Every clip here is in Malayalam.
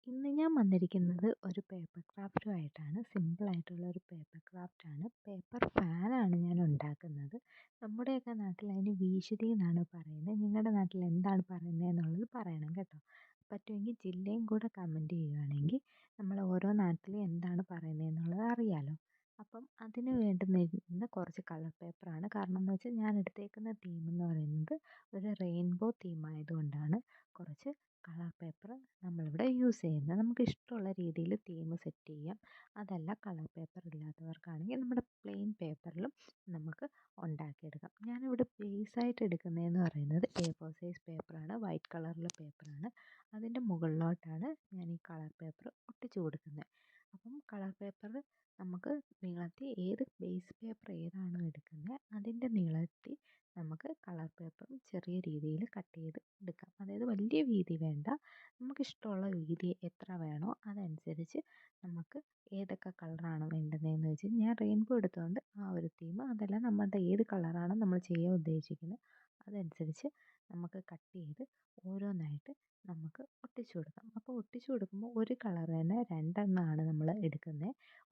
ഇന്ന് ഞാൻ വന്നിരിക്കുന്നത് ഒരു പേപ്പർ ക്രാഫ്റ്റുമായിട്ടാണ്. സിമ്പിളായിട്ടുള്ള ഒരു പേപ്പർ ക്രാഫ്റ്റാണ്. പേപ്പർ ഫാനാണ് ഞാൻ ഉണ്ടാക്കുന്നത്. നമ്മുടെയൊക്കെ നാട്ടിൽ അതിന് വീശുതി എന്നാണ് പറയുന്നത്. നിങ്ങളുടെ നാട്ടിൽ എന്താണ് പറയുന്നത് എന്നുള്ളത് പറയണം കേട്ടോ. പറ്റുമെങ്കിൽ ജില്ലയും കൂടെ കമൻറ്റ് ചെയ്യുകയാണെങ്കിൽ നമ്മൾ ഓരോ നാട്ടിലും എന്താണ് പറയുന്നത് എന്നുള്ളത് അറിയാലോ. അപ്പം അതിന് വേണ്ടുന്ന കുറച്ച് കളർ പേപ്പറാണ്. കാരണം എന്ന് വെച്ചാൽ ഞാൻ എടുത്തേക്കുന്ന തീം എന്ന് പറയുന്നത് ഒരു റെയിൻബോ തീം ആയതുകൊണ്ടാണ് കുറച്ച് കളർ പേപ്പർ നമ്മളിവിടെ യൂസ് ചെയ്യുന്നത്. നമുക്ക് ഇഷ്ടമുള്ള രീതിയിൽ തീം സെറ്റ് ചെയ്യാം. അതല്ല കളർ പേപ്പർ ഇല്ലാത്തവർക്കാണെങ്കിൽ നമ്മുടെ പ്ലെയിൻ പേപ്പറിലും നമുക്ക് ഉണ്ടാക്കിയെടുക്കാം. ഞാനിവിടെ ബേസായിട്ട് എടുക്കുന്നതെന്ന് പറയുന്നത് A4 സൈസ് പേപ്പറാണ്. വൈറ്റ് കളറിലെ പേപ്പറാണ്. അതിൻ്റെ മുകളിലോട്ടാണ് ഞാൻ ഈ കളർ പേപ്പർ ഒട്ടിച്ചു കൊടുക്കുന്നത്. അപ്പം കളർ പേപ്പർ നമുക്ക് നീളത്തിൽ ഏത് ബേസ് പേപ്പർ ഏതാണോ എടുക്കുന്നത് അതിൻ്റെ നീളത്തിൽ നമുക്ക് കളർ പേപ്പറും ചെറിയ രീതിയിൽ കട്ട് ചെയ്ത് എടുക്കാം. അതായത് വലിയ വീതി വേണ്ട. നമുക്കിഷ്ടമുള്ള വീതി എത്ര വേണോ അതനുസരിച്ച് നമുക്ക് ഏതൊക്കെ കളറാണ് വേണ്ടുന്നതെന്ന് വെച്ച് ഞാൻ റെയിൻബോ എടുത്തുകൊണ്ട് ആ ഒരു തീം അതല്ല നമ്മുടെ ഏത് കളറാണോ നമ്മൾ ചെയ്യാൻ ഉദ്ദേശിക്കുന്നത് അതനുസരിച്ച് നമുക്ക് കട്ട് ചെയ്ത് ഓരോന്നായിട്ട് നമുക്ക് ഒട്ടിച്ചു കൊടുക്കാം. അപ്പോൾ ഒട്ടിച്ചു കൊടുക്കുമ്പോൾ ഒരു കളർ തന്നെ രണ്ടെണ്ണമാണ് നമ്മൾ എടുക്കുന്നത്.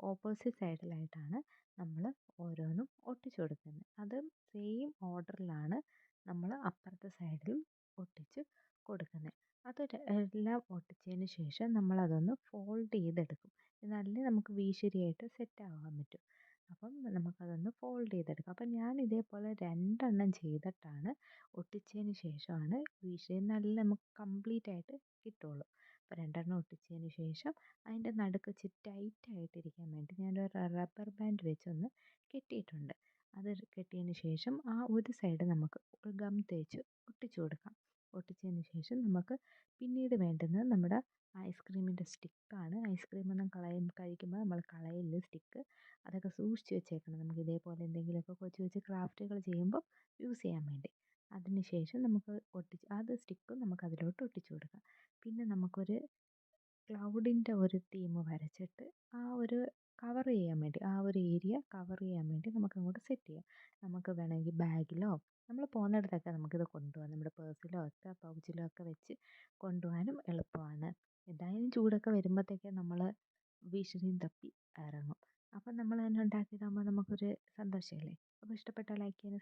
ഓപ്പോസിറ്റ് സൈഡിലായിട്ടാണ് നമ്മൾ ഓരോന്നും ഒട്ടിച്ചു കൊടുക്കുന്നത്. അത് സെയിം ഓർഡറിലാണ് നമ്മൾ അപ്പുറത്തെ സൈഡിലും ഒട്ടിച്ച് കൊടുക്കുന്നത്. അത് എല്ലാം ഒട്ടിച്ചതിന് ശേഷം നമ്മളതൊന്ന് ഫോൾഡ് ചെയ്തെടുക്കും. എന്നാലേ നമുക്ക് വീശുരിയായിട്ട് സെറ്റ് ആവാൻ പറ്റും. അപ്പം നമുക്കതൊന്ന് ഫോൾഡ് ചെയ്തെടുക്കാം. അപ്പം ഞാൻ ഇതേപോലെ രണ്ടെണ്ണം ചെയ്തിട്ടാണ് ഒട്ടിച്ചതിന് ശേഷമാണ് വീശുക. എന്നാലേ നമുക്ക് കംപ്ലീറ്റ് ആയിട്ട് കിട്ടുള്ളൂ. അപ്പോൾ രണ്ടെണ്ണം ഒട്ടിച്ചതിന് ശേഷം അതിൻ്റെ നടുക്ക് ഇച്ചിരി ടൈറ്റായിട്ടിരിക്കാൻ വേണ്ടി ഞാനൊരു റബ്ബർ ബാൻഡ് വെച്ചൊന്ന് കെട്ടിയിട്ടുണ്ട്. അത് കെട്ടിയതിന് ശേഷം ആ ഒരു സൈഡ് നമുക്ക് ഗം തേച്ച് ഒട്ടിച്ചു കൊടുക്കാം. ഒട്ടിച്ചതിന് ശേഷം നമുക്ക് പിന്നീട് വേണ്ടുന്നത് നമ്മുടെ ഐസ്ക്രീമിൻ്റെ സ്റ്റിക്കാണ്. ഐസ്ക്രീമൊന്നും കഴിക്കുമ്പോൾ നമ്മൾ കളയില്ല സ്റ്റിക്ക്. അതൊക്കെ സൂക്ഷിച്ച് വെച്ചേക്കണം. നമുക്ക് ഇതേപോലെ എന്തെങ്കിലുമൊക്കെ കൊച്ചു കൊച്ചു ക്രാഫ്റ്റുകൾ ചെയ്യുമ്പോൾ യൂസ് ചെയ്യാൻ വേണ്ടി. അതിന് ശേഷം നമുക്ക് അത് സ്റ്റിക്കും നമുക്ക് അതിലോട്ട് ഒട്ടിച്ചു കൊടുക്കാം. പിന്നെ നമുക്കൊരു ക്ലൗഡിൻ്റെ ഒരു തീം വരച്ചിട്ട് ആ ഒരു കവർ ചെയ്യാൻ വേണ്ടി ആ ഒരു ഏരിയ കവർ ചെയ്യാൻ വേണ്ടി നമുക്കങ്ങോട്ട് സെറ്റ് ചെയ്യാം. നമുക്ക് വേണമെങ്കിൽ ബാഗിലോ നമ്മൾ പോകുന്നിടത്തൊക്കെ നമുക്കിത് കൊണ്ടുപോകാം. നമ്മുടെ പേഴ്സിലോ ഒക്കെ പൗച്ചിലോ ഒക്കെ വെച്ച് കൊണ്ടുപോകാനും എളുപ്പമാണ്. എന്തായാലും ചൂടൊക്കെ വരുമ്പോഴത്തേക്ക് നമ്മൾ ഭീഷണിയും തപ്പി ഇറങ്ങും. അപ്പം നമ്മൾ തന്നെ ഉണ്ടാക്കിയതാകുമ്പോൾ നമുക്കൊരു സന്തോഷമല്ലേ. അപ്പോൾ ഇഷ്ടപ്പെട്ടാൽ ലൈക്ക് ചെയ്യാനും